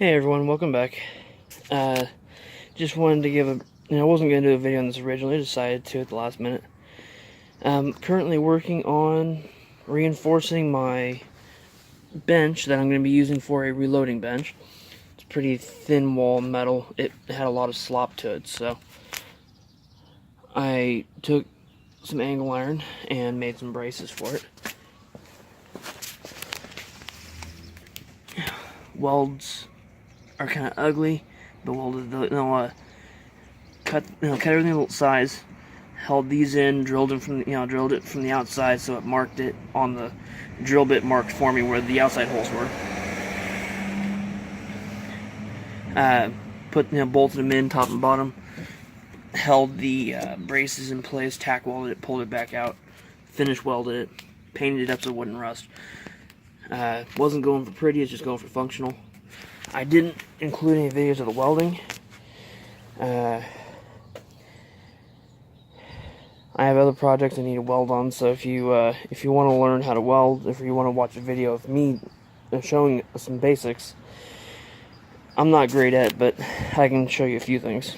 Hey everyone, welcome back. Just wanted to give a, I wasn't going to do a video on this originally, decided to at the last minute. Currently working on reinforcing my bench that I'm going to be using for a reloading bench. It's pretty thin wall metal. It had a lot of slop to it, so I took some angle iron and made some braces for it. Welds are kind of ugly. The welded, cut everything to size, held these in, drilled it from the outside, so it marked it on the drill bit marked for me where the outside holes were. Bolted them in top and bottom, held the braces in place, tack welded it, pulled it back out, finish welded it, painted it up so it wouldn't rust. Wasn't going for pretty, it's just going for functional. I didn't include any videos of the welding. I have other projects I need to weld on, so if you want to learn how to weld, if you want to watch a video of me showing some basics, I'm not great at it, but I can show you a few things.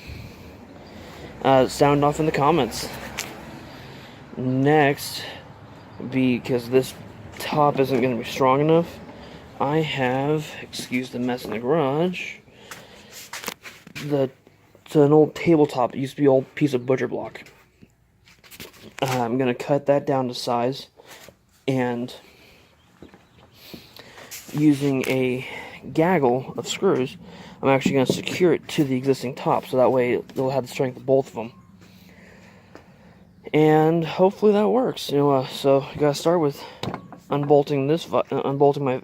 Sound off in the comments. Next, because this top isn't going to be strong enough, I have, excuse the mess in the garage, it's an old tabletop. It used to be an old piece of butcher block. I'm going to cut that down to size, and using a gaggle of screws, I'm actually going to secure it to the existing top, so that way it'll have the strength of both of them. And hopefully that works. So you gotta start with unbolting my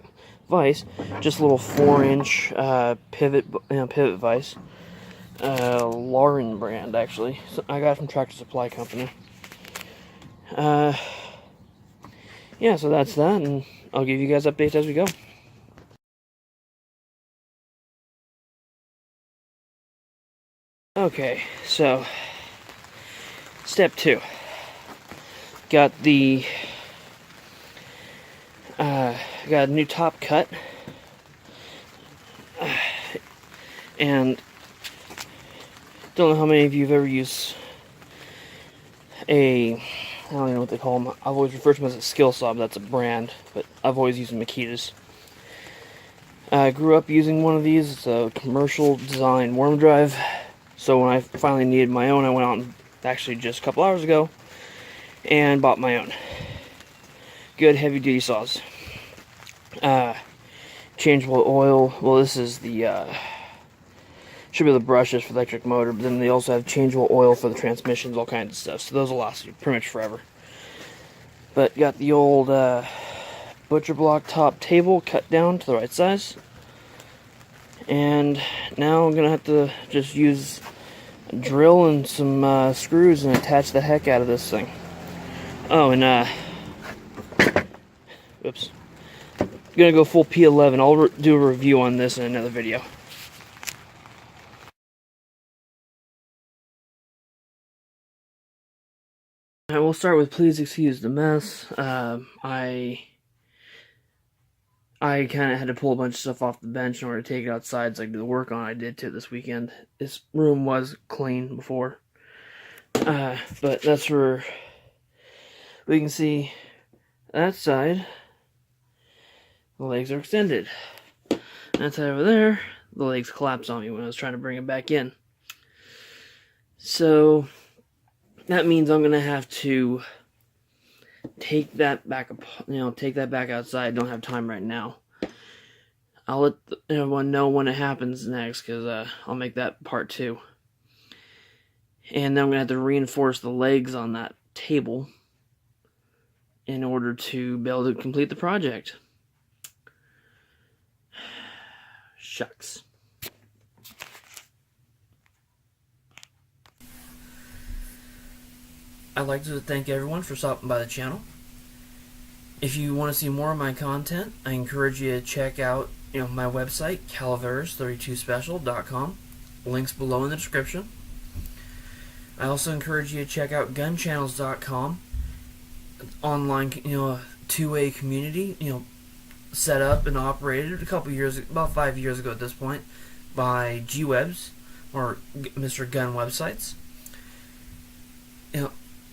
vise. Just a little 4-inch pivot vise. Lauren brand, actually. So I got it from Tractor Supply Company. Yeah, so that's that, and I'll give you guys updates as we go. Okay, so step 2. Got a new top cut, and don't know how many of you have ever used I don't even know what they call them. I've always referred to them as a skill saw, but that's a brand, but I've always used Makita's. I grew up using one of these. It's a commercial design worm drive, so when I finally needed my own, I went out and actually just a couple hours ago and bought my own. Good heavy duty saws. Changeable oil. Well, this is the should be the brushes for the electric motor, but then they also have changeable oil for the transmissions, all kinds of stuff. So those will last you pretty much forever. But got the old butcher block top table cut down to the right size, and now I'm gonna have to just use a drill and some screws and attach the heck out of this thing. Oh, and oops. I'm gonna go full P11. I'll do a review on this in another video. I will start with please excuse the mess. I kind of had to pull a bunch of stuff off the bench in order to take it outside so I could do the work on it. I did to it this weekend. This room was clean before. But that's where we can see that side. The legs are extended. That side over there, the legs collapsed on me when I was trying to bring it back in. So that means I'm gonna have to take that back outside. Don't have time right now. I'll let everyone know when it happens next, because I'll make that part 2. And then I'm gonna have to reinforce the legs on that table in order to be able to complete the project. Shucks. I'd like to thank everyone for stopping by the channel. If you want to see more of my content, I encourage you to check out my website, calaveras32special.com. Links below in the description. I also encourage you to check out gunchannels.com. Online, two-way community. set up and operated about 5 years ago at this point, by G-Webs, or Mr. Gun Websites.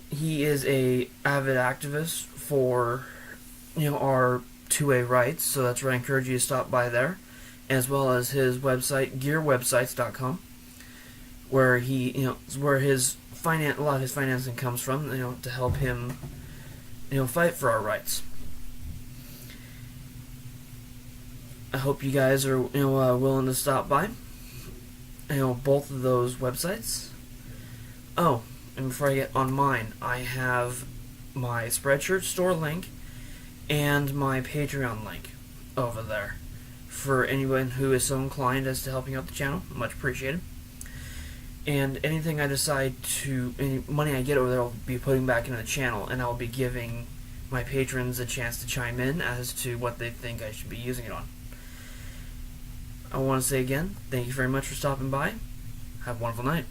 He is a avid activist for our 2A rights, so that's where I encourage you to stop by there, as well as his website gearwebsites.com, where where a lot of his financing comes from, to help him fight for our rights. I hope you guys are willing to stop by both of those websites. Oh, and before I get on mine, I have my Spreadshirt store link and my Patreon link over there for anyone who is so inclined as to helping out the channel. Much appreciated. And anything I decide any money I get over there, I'll be putting back into the channel, and I'll be giving my patrons a chance to chime in as to what they think I should be using it on. I want to say again, thank you very much for stopping by. Have a wonderful night.